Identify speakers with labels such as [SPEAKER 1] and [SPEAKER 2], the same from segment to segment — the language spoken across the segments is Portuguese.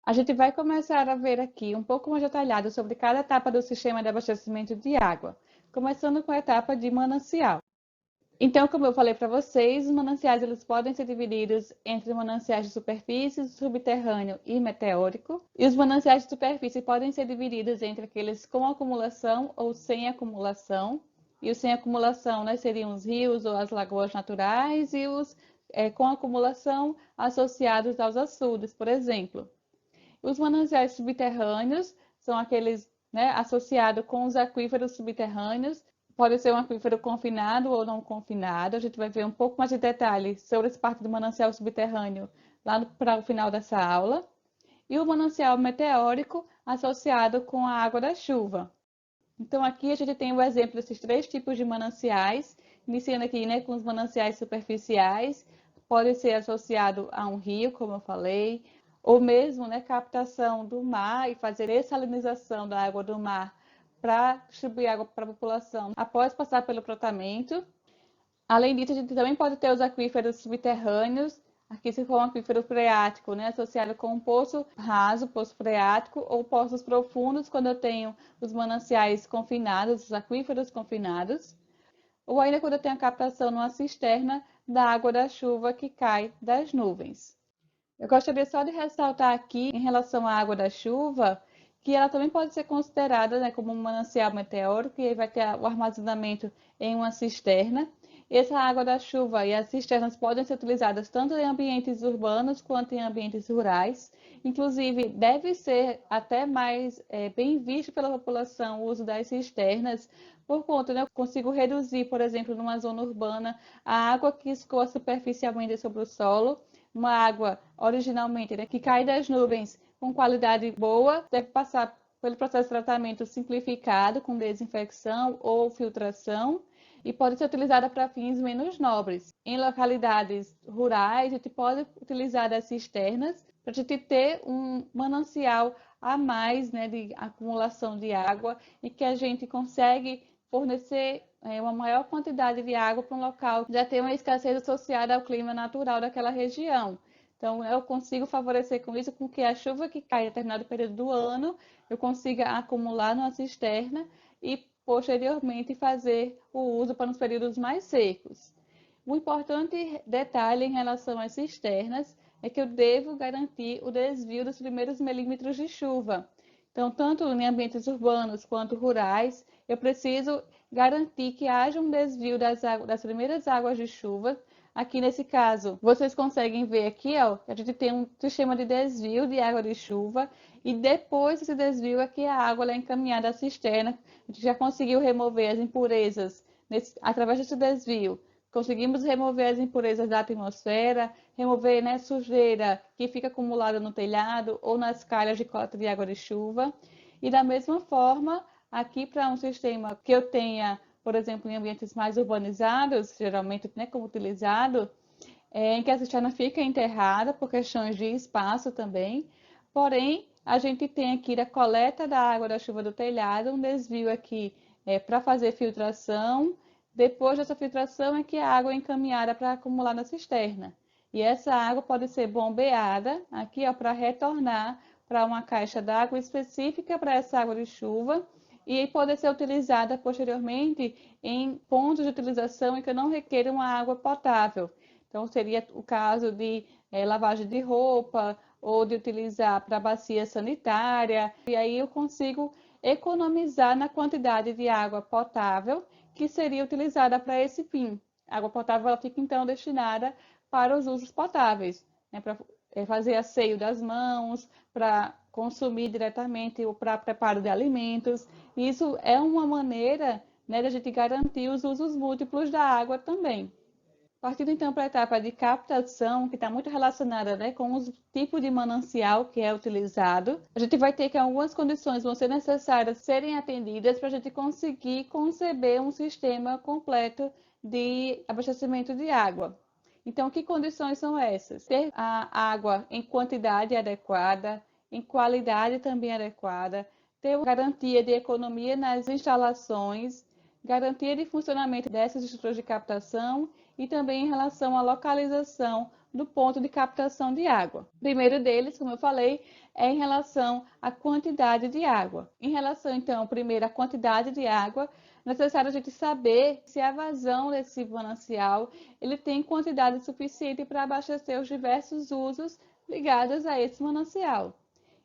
[SPEAKER 1] A gente vai começar a ver aqui um pouco mais detalhado sobre cada etapa do sistema de abastecimento de água, começando com a etapa de manancial. Então, como eu falei para vocês, os mananciais eles podem ser divididos entre mananciais de superfície, subterrâneo e meteórico. E os mananciais de superfície podem ser divididos entre aqueles com acumulação ou sem acumulação. E os sem acumulação, né, seriam os rios ou as lagoas naturais e os com acumulação associados aos açudes, por exemplo. Os mananciais subterrâneos são aqueles, né, associados com os aquíferos subterrâneos. Pode ser um aquífero confinado ou não confinado. A gente vai ver um pouco mais de detalhes sobre essa parte do manancial subterrâneo lá para o final dessa aula. E o manancial meteórico associado com a água da chuva. Então, aqui a gente tem o exemplo desses três tipos de mananciais, iniciando aqui, né, com os mananciais superficiais, pode ser associado a um rio, como eu falei, ou mesmo, né, captação do mar e fazer dessalinização da água do mar para distribuir água para a população após passar pelo tratamento. Além disso, a gente também pode ter os aquíferos subterrâneos, aqui se for um aquífero freático, né, associado com um poço raso, poço freático, ou poços profundos, quando eu tenho os mananciais confinados, os aquíferos confinados, ou ainda quando eu tenho a captação numa cisterna da água da chuva que cai das nuvens. Eu gostaria só de ressaltar aqui, em relação à água da chuva, que ela também pode ser considerada, né, como um manancial meteórico, e aí vai ter o armazenamento em uma cisterna. Essa água da chuva e as cisternas podem ser utilizadas tanto em ambientes urbanos quanto em ambientes rurais. Inclusive, deve ser até mais bem visto pela população o uso das cisternas, por conta, né, eu consigo reduzir, por exemplo, numa zona urbana, a água que escoa superficialmente sobre o solo, uma água originalmente, né, que cai das nuvens com qualidade boa, deve passar pelo processo de tratamento simplificado, com desinfecção ou filtração, e pode ser utilizada para fins menos nobres. Em localidades rurais, a gente pode utilizar as cisternas para a gente ter um manancial a mais, né, de acumulação de água e que a gente consegue fornecer uma maior quantidade de água para um local que já tem uma escassez associada ao clima natural daquela região. Então, eu consigo favorecer com isso, com que a chuva que cai em determinado período do ano, eu consiga acumular numa cisterna e, posteriormente, fazer o uso para os períodos mais secos. Um importante detalhe em relação às cisternas é que eu devo garantir o desvio dos primeiros milímetros de chuva. Então, tanto em ambientes urbanos quanto rurais, eu preciso garantir que haja um desvio das primeiras águas de chuva. Aqui nesse caso, vocês conseguem ver aqui, ó, a gente tem um sistema de desvio de água de chuva e depois desse desvio é que a água é encaminhada à cisterna. A gente já conseguiu remover as impurezas através desse desvio. Conseguimos remover as impurezas da atmosfera, remover, né, sujeira que fica acumulada no telhado ou nas calhas de coleta de água de chuva. E da mesma forma, aqui para um sistema que eu tenha, por exemplo, em ambientes mais urbanizados, geralmente, né, como utilizado, em que a cisterna fica enterrada por questões de espaço também. Porém, a gente tem aqui a coleta da água da chuva do telhado, um desvio aqui para fazer filtração. Depois dessa filtração é que a água é encaminhada para acumular na cisterna. E essa água pode ser bombeada aqui para retornar para uma caixa d'água específica para essa água de chuva e poder ser utilizada posteriormente em pontos de utilização em que não requeram uma água potável. Então, seria o caso de lavagem de roupa ou de utilizar para bacia sanitária. E aí eu consigo economizar na quantidade de água potável que seria utilizada para esse fim. A água potável ela fica, então, destinada para os usos potáveis, né, para fazer asseio das mãos, para consumir diretamente ou para preparo de alimentos. Isso é uma maneira, né, de a gente garantir os usos múltiplos da água também. Partindo então para a etapa de captação, que está muito relacionada, né, com os tipos de manancial que é utilizado, a gente vai ter que algumas condições vão ser necessárias serem atendidas para a gente conseguir conceber um sistema completo de abastecimento de água. Então, que condições são essas? Ter a água em quantidade adequada, em qualidade também adequada, ter uma garantia de economia nas instalações, garantia de funcionamento dessas estruturas de captação e também em relação à localização do ponto de captação de água. O primeiro deles, como eu falei, é em relação à quantidade de água. Em relação, então, primeiro à quantidade de água, é necessário a gente saber se a vazão desse manancial ele tem quantidade suficiente para abastecer os diversos usos ligados a esse manancial.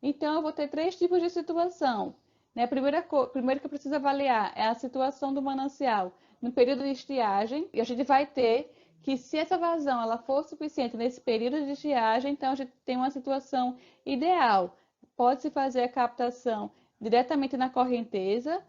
[SPEAKER 1] Então, eu vou ter três tipos de situação. Né? Primeiro que eu preciso avaliar é a situação do manancial no período de estiagem, e a gente vai ter que se essa vazão ela for suficiente nesse período de estiagem, então a gente tem uma situação ideal. Pode-se fazer a captação diretamente na correnteza,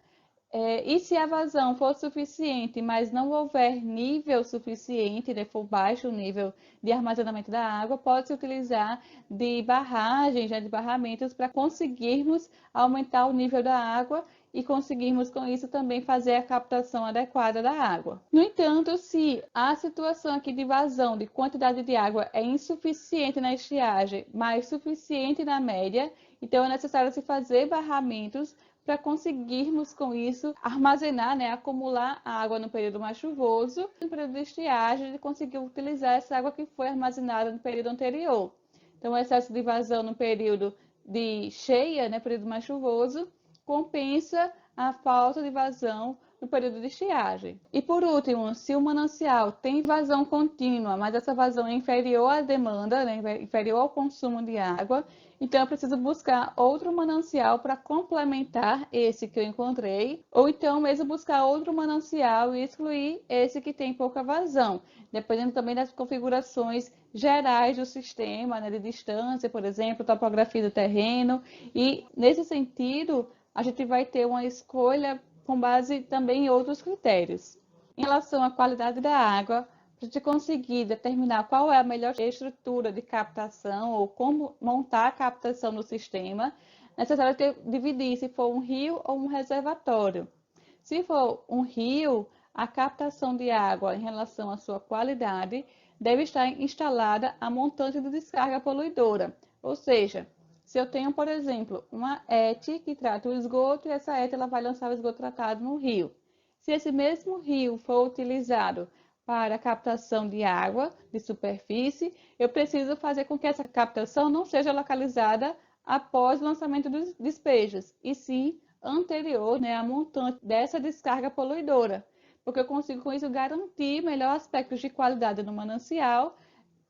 [SPEAKER 1] e se a vazão for suficiente, mas não houver nível suficiente, né, for baixo o nível de armazenamento da água, pode-se utilizar de barragens, de barramentos, para conseguirmos aumentar o nível da água e conseguirmos com isso também fazer a captação adequada da água. No entanto, se a situação aqui de vazão, de quantidade de água é insuficiente na estiagem, mas suficiente na média, então é necessário se fazer barramentos para conseguirmos com isso armazenar, né, acumular a água no período mais chuvoso, no período de estiagem, e conseguir utilizar essa água que foi armazenada no período anterior. Então, o excesso de vazão no período de cheia, né, período mais chuvoso, compensa a falta de vazão no período de estiagem. E por último, se o manancial tem vazão contínua, mas essa vazão é inferior à demanda, né, inferior ao consumo de água, então eu preciso buscar outro manancial para complementar esse que eu encontrei, ou então mesmo buscar outro manancial e excluir esse que tem pouca vazão, dependendo também das configurações gerais do sistema, né, de distância, por exemplo, topografia do terreno, e nesse sentido a gente vai ter uma escolha com base também em outros critérios. Em relação à qualidade da água, para a gente conseguir determinar qual é a melhor estrutura de captação ou como montar a captação no sistema, é necessário dividir se for um rio ou um reservatório. Se for um rio, a captação de água em relação à sua qualidade deve estar instalada a montante de descarga poluidora, ou seja, se eu tenho, por exemplo, uma ET que trata o esgoto e essa ET ela vai lançar o esgoto tratado no rio. Se esse mesmo rio for utilizado para a captação de água de superfície, eu preciso fazer com que essa captação não seja localizada após o lançamento dos despejos, e sim anterior, né, à montante dessa descarga poluidora, porque eu consigo com isso garantir melhor aspectos de qualidade no manancial,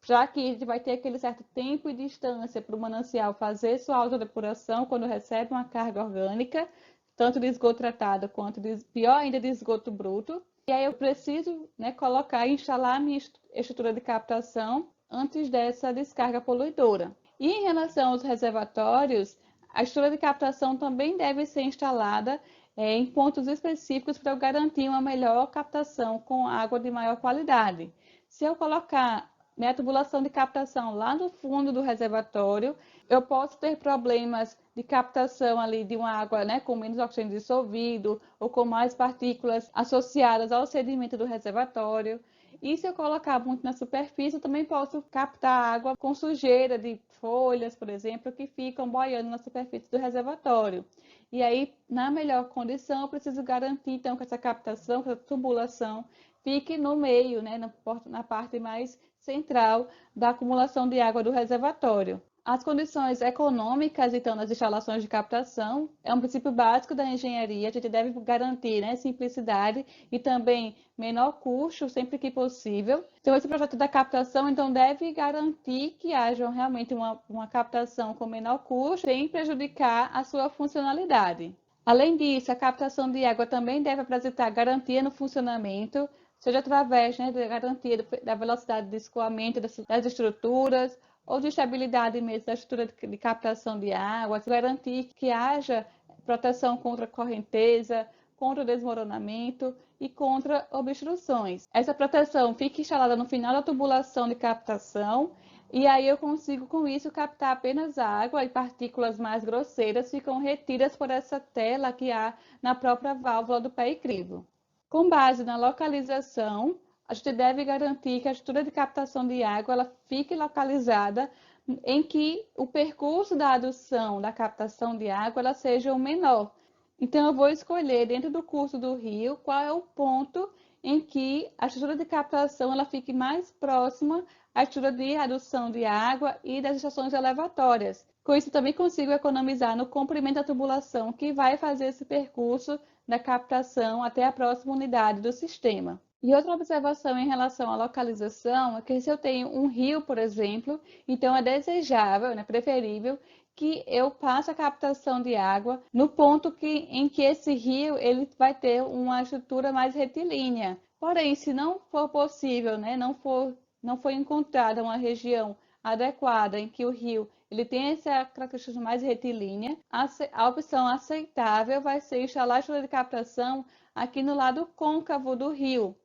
[SPEAKER 1] já que a gente vai ter aquele certo tempo e distância para o manancial fazer sua autodepuração quando recebe uma carga orgânica, tanto de esgoto tratado quanto, pior ainda, de esgoto bruto. E aí eu preciso, né, colocar e instalar a minha estrutura de captação antes dessa descarga poluidora. E em relação aos reservatórios, a estrutura de captação também deve ser instalada em pontos específicos para eu garantir uma melhor captação com água de maior qualidade. Se eu colocar minha tubulação de captação lá no fundo do reservatório, eu posso ter problemas de captação ali de uma água, né, com menos oxigênio dissolvido ou com mais partículas associadas ao sedimento do reservatório. E se eu colocar muito na superfície, eu também posso captar água com sujeira de folhas, por exemplo, que ficam boiando na superfície do reservatório. E aí, na melhor condição, eu preciso garantir, então, que essa captação, que essa tubulação fique no meio, né, na parte mais central da acumulação de água do reservatório. As condições econômicas, então, das instalações de captação, é um princípio básico da engenharia. A gente deve garantir, né, simplicidade e também menor custo, sempre que possível. Então, esse projeto da captação, então, deve garantir que haja realmente uma captação com menor custo, sem prejudicar a sua funcionalidade. Além disso, a captação de água também deve apresentar garantia no funcionamento, seja através, né, da garantia da velocidade de escoamento das estruturas, ou de estabilidade mesmo da estrutura de captação de água, garantir que haja proteção contra correnteza, contra o desmoronamento e contra obstruções. Essa proteção fica instalada no final da tubulação de captação, e aí eu consigo com isso captar apenas água, e partículas mais grosseiras ficam retidas por essa tela que há na própria válvula do pé e crivo. Com base na localização, a gente deve garantir que a estrutura de captação de água ela fique localizada em que o percurso da adução da captação de água ela seja o menor. Então, eu vou escolher dentro do curso do rio qual é o ponto em que a estrutura de captação ela fique mais próxima à estrutura de adução de água e das estações elevatórias. Com isso, também consigo economizar no comprimento da tubulação que vai fazer esse percurso da captação até a próxima unidade do sistema. E outra observação em relação à localização é que se eu tenho um rio, por exemplo, então é desejável, né, preferível, que eu passe a captação de água no ponto em que esse rio ele vai ter uma estrutura mais retilínea. Porém, se não for possível, né, não for encontrada uma região adequada em que o rio ele tem essa característica mais retilínea, a opção aceitável vai ser instalar a estrutura de captação aqui no lado côncavo do rio.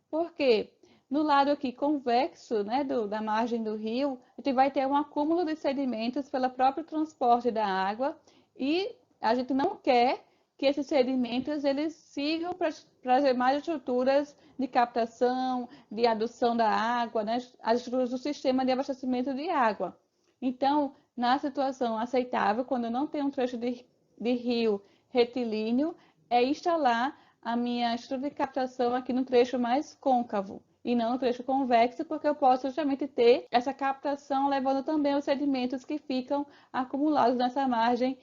[SPEAKER 1] Por quê? No lado aqui convexo, né, da margem do rio, a gente vai ter um acúmulo de sedimentos pelo próprio transporte da água e a gente não quer que esses sedimentos eles sigam para as demais estruturas de captação, de adução da água, né, as estruturas do sistema de abastecimento de água. Então, na situação aceitável, quando eu não tenho um trecho de rio retilíneo, é instalar a minha estrutura de captação aqui no trecho mais côncavo e não no trecho convexo, porque eu posso justamente ter essa captação levando também os sedimentos que ficam acumulados nessa margem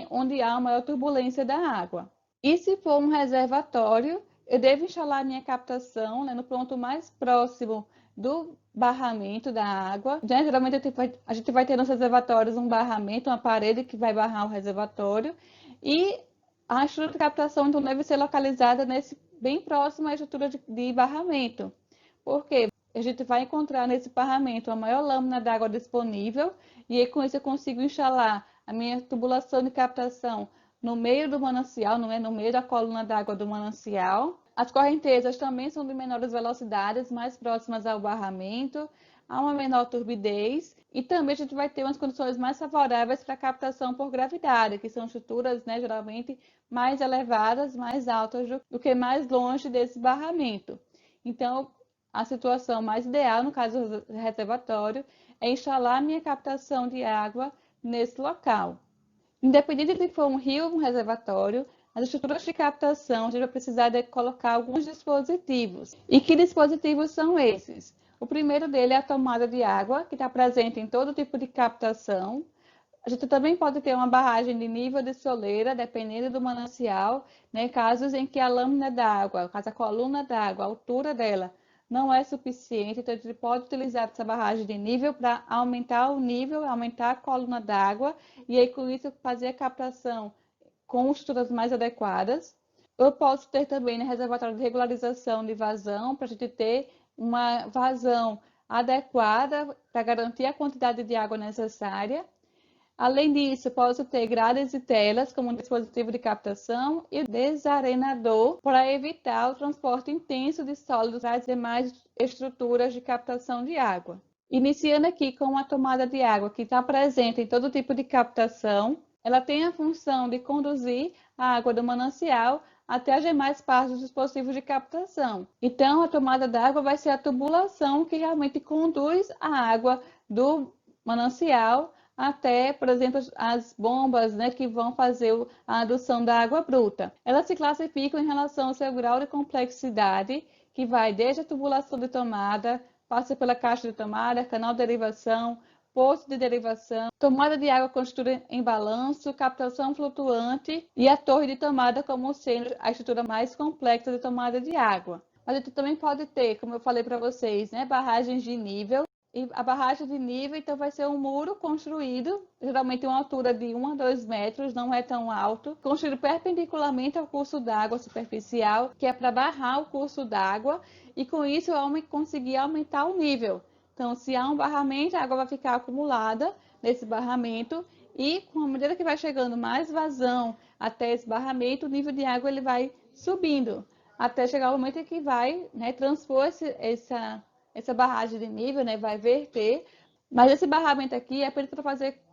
[SPEAKER 1] onde há maior turbulência da água. E se for um reservatório, eu devo instalar a minha captação, né, no ponto mais próximo do barramento da água. Geralmente a gente vai ter nos reservatórios um barramento, uma parede que vai barrar o reservatório. E a estrutura de captação então deve ser localizada bem próximo à estrutura de barramento. Porque a gente vai encontrar nesse barramento a maior lâmina d'água disponível e aí, com isso eu consigo instalar a minha tubulação de captação no meio do manancial, não é? No meio da coluna d'água do manancial. As correntezas também são de menores velocidades, mais próximas ao barramento, há uma menor turbidez e também a gente vai ter umas condições mais favoráveis para a captação por gravidade, que são estruturas, né, geralmente mais elevadas, mais altas do que mais longe desse barramento. Então, a situação mais ideal, no caso do reservatório, é instalar a minha captação de água nesse local. Independente de se for um rio ou um reservatório, as estruturas de captação a gente vai precisar de colocar alguns dispositivos. E que dispositivos são esses? O primeiro dele é a tomada de água, que está presente em todo tipo de captação. A gente também pode ter uma barragem de nível de soleira, dependendo do manancial, né? Casos em que a lâmina d'água, caso a coluna d'água, a altura dela não é suficiente, então a gente pode utilizar essa barragem de nível para aumentar o nível, aumentar a coluna d'água e aí com isso fazer a captação com estruturas mais adequadas. Eu posso ter também, né, reservatório de regularização de vazão, para a gente ter uma vazão adequada para garantir a quantidade de água necessária. Além disso, posso ter grades e telas como um dispositivo de captação e desarenador para evitar o transporte intenso de sólidos às demais estruturas de captação de água. Iniciando aqui com uma tomada de água que está presente em todo tipo de captação, ela tem a função de conduzir a água do manancial até as demais partes dos dispositivos de captação. Então, a tomada d'água vai ser a tubulação que realmente conduz a água do manancial até, por exemplo, as bombas, né, que vão fazer a adução da água bruta. Elas se classificam em relação ao seu grau de complexidade, que vai desde a tubulação de tomada, passa pela caixa de tomada, canal de derivação, poço de derivação, tomada de água com estrutura em balanço, captação flutuante e a torre de tomada como sendo a estrutura mais complexa de tomada de água. Mas a gente também pode ter, como eu falei para vocês, né, barragens de nível. E a barragem de nível, então, vai ser um muro construído, geralmente uma altura de 1 a 2 metros, não é tão alto, construído perpendicularmente ao curso d'água superficial, que é para barrar o curso d'água, e com isso eu conseguir aumentar o nível. Então, se há um barramento, a água vai ficar acumulada nesse barramento, e com a medida que vai chegando mais vazão até esse barramento, o nível de água ele vai subindo, até chegar o momento em que vai, né, transpor essa barragem de nível, né, vai verter, mas esse barramento aqui é para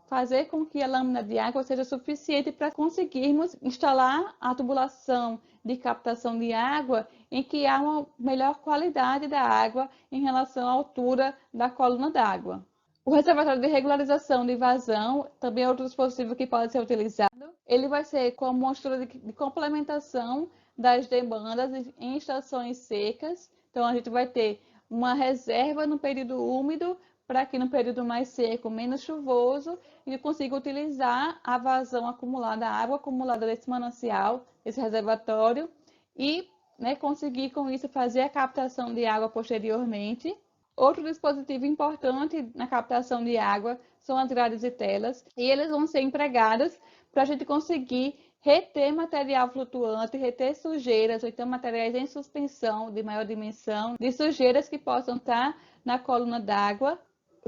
[SPEAKER 1] fazer com que a lâmina de água seja suficiente para conseguirmos instalar a tubulação de captação de água em que há uma melhor qualidade da água em relação à altura da coluna d'água. O reservatório de regularização de vazão também é outro dispositivo que pode ser utilizado. Ele vai ser como uma estrutura de complementação das demandas em estações secas. Então, a gente vai ter uma reserva no período úmido para que no período mais seco, menos chuvoso, ele consiga utilizar a vazão acumulada, a água acumulada desse manancial, esse reservatório, e conseguir com isso fazer a captação de água posteriormente. Outro dispositivo importante na captação de água são as grades e telas, e eles vão ser empregados para a gente conseguir reter material flutuante, reter sujeiras, ou então materiais em suspensão de maior dimensão, de sujeiras que possam estar na coluna d'água.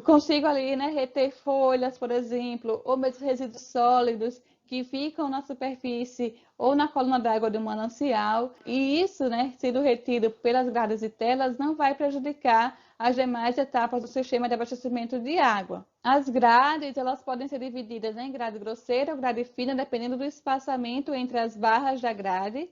[SPEAKER 1] Consigo ali, reter folhas, por exemplo, ou mesmo resíduos sólidos que ficam na superfície ou na coluna d'água do manancial. E isso, sendo retido pelas grades e telas, não vai prejudicar as demais etapas do sistema de abastecimento de água. As grades, elas podem ser divididas em grade grosseira ou grade fina, dependendo do espaçamento entre as barras da grade.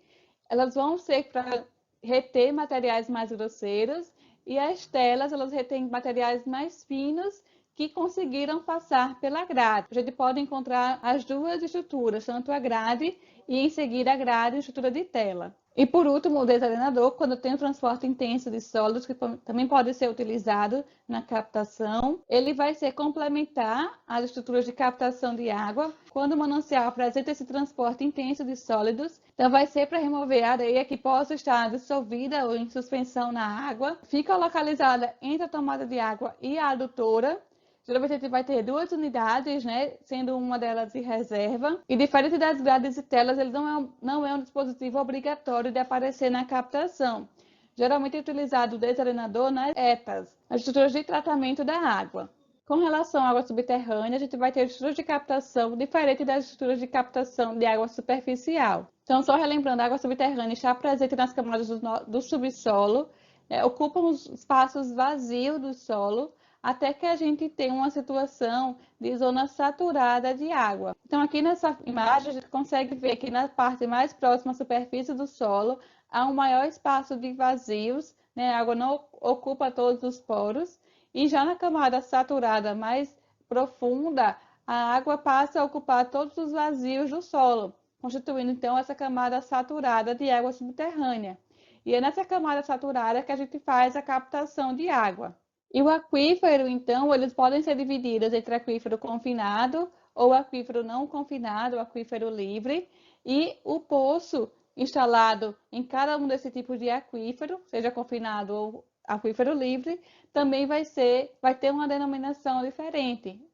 [SPEAKER 1] Elas vão ser para reter materiais mais grosseiros, e as telas, elas retêm materiais mais finos que conseguiram passar pela grade. A gente pode encontrar as duas estruturas, tanto a grade e em seguida a grade e a estrutura de tela. E por último, o desalinador, quando tem o transporte intenso de sólidos, que também pode ser utilizado na captação, ele vai ser complementar às estruturas de captação de água. Quando o manancial apresenta esse transporte intenso de sólidos, então vai ser para remover a areia que possa estar dissolvida ou em suspensão na água. Fica localizada entre a tomada de água e a adutora. Geralmente a gente vai ter duas unidades, sendo uma delas de reserva. E diferente das grades e telas, ele não é um dispositivo obrigatório de aparecer na captação. Geralmente é utilizado o desalinador nas ETAs, as estruturas de tratamento da água. Com relação à água subterrânea, a gente vai ter estruturas de captação diferente das estruturas de captação de água superficial. Então, só relembrando, a água subterrânea está presente nas camadas do subsolo, ocupa os espaços vazios do solo, até que a gente tenha uma situação de zona saturada de água. Então, aqui nessa imagem, a gente consegue ver que na parte mais próxima à superfície do solo, há um maior espaço de vazios, a água não ocupa todos os poros, e já na camada saturada mais profunda, a água passa a ocupar todos os vazios do solo, constituindo então essa camada saturada de água subterrânea. E é nessa camada saturada que a gente faz a captação de água. E o aquífero, então, eles podem ser divididos entre aquífero confinado ou aquífero não confinado, aquífero livre, e o poço instalado em cada um desse tipo de aquífero, seja confinado ou aquífero livre, também vai ter uma denominação diferente,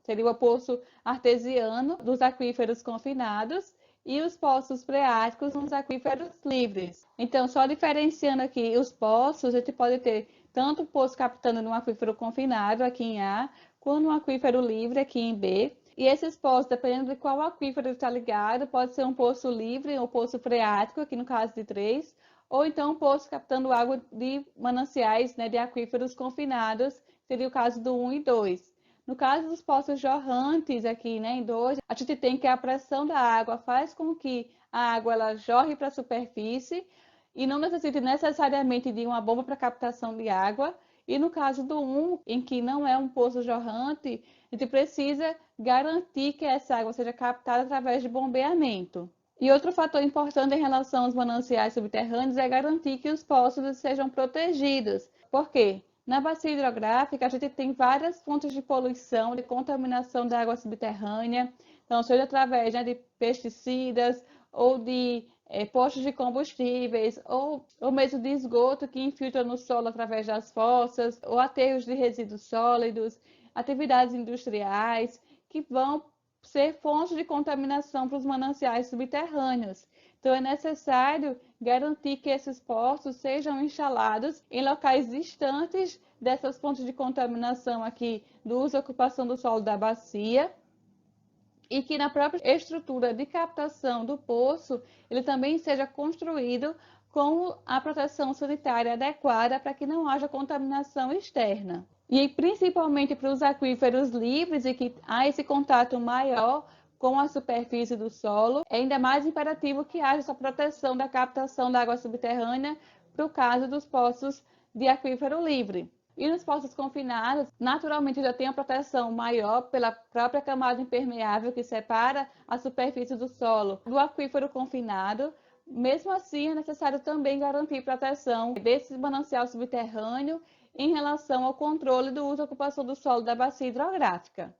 [SPEAKER 1] Seria o poço artesiano dos aquíferos confinados e os poços freáticos nos aquíferos livres. Então, só diferenciando aqui os poços, a gente pode ter tanto o poço captando num aquífero confinado, aqui em A, quanto um aquífero livre, aqui em B. E esses poços, dependendo de qual aquífero está ligado, pode ser um poço livre ou poço freático, aqui no caso de 3, ou então um poço captando água de mananciais, de aquíferos confinados, seria o caso do 1 e 2. No caso dos poços jorrantes, aqui em 2, a gente tem que a pressão da água faz com que a água ela jorre para a superfície e não necessite necessariamente de uma bomba para captação de água. E no caso do 1, em que não é um poço jorrante, a gente precisa garantir que essa água seja captada através de bombeamento. E outro fator importante em relação aos mananciais subterrâneos é garantir que os poços sejam protegidos. Por quê? Na bacia hidrográfica, a gente tem várias fontes de poluição, de contaminação da água subterrânea, então, seja através de pesticidas ou de postos de combustíveis, ou mesmo de esgoto que infiltra no solo através das fossas, ou aterros de resíduos sólidos, atividades industriais, que vão ser fontes de contaminação para os mananciais subterrâneos. Então, é necessário garantir que esses poços sejam instalados em locais distantes dessas fontes de contaminação aqui do uso e ocupação do solo da bacia, e que na própria estrutura de captação do poço, ele também seja construído com a proteção sanitária adequada para que não haja contaminação externa. E principalmente para os aquíferos livres e que há esse contato maior com a superfície do solo, é ainda mais imperativo que haja essa proteção da captação da água subterrânea para o caso dos poços de aquífero livre. E nos poços confinados, naturalmente já tem uma proteção maior pela própria camada impermeável que separa a superfície do solo do aquífero confinado. Mesmo assim, é necessário também garantir proteção desse manancial subterrâneo em relação ao controle do uso e ocupação do solo da bacia hidrográfica.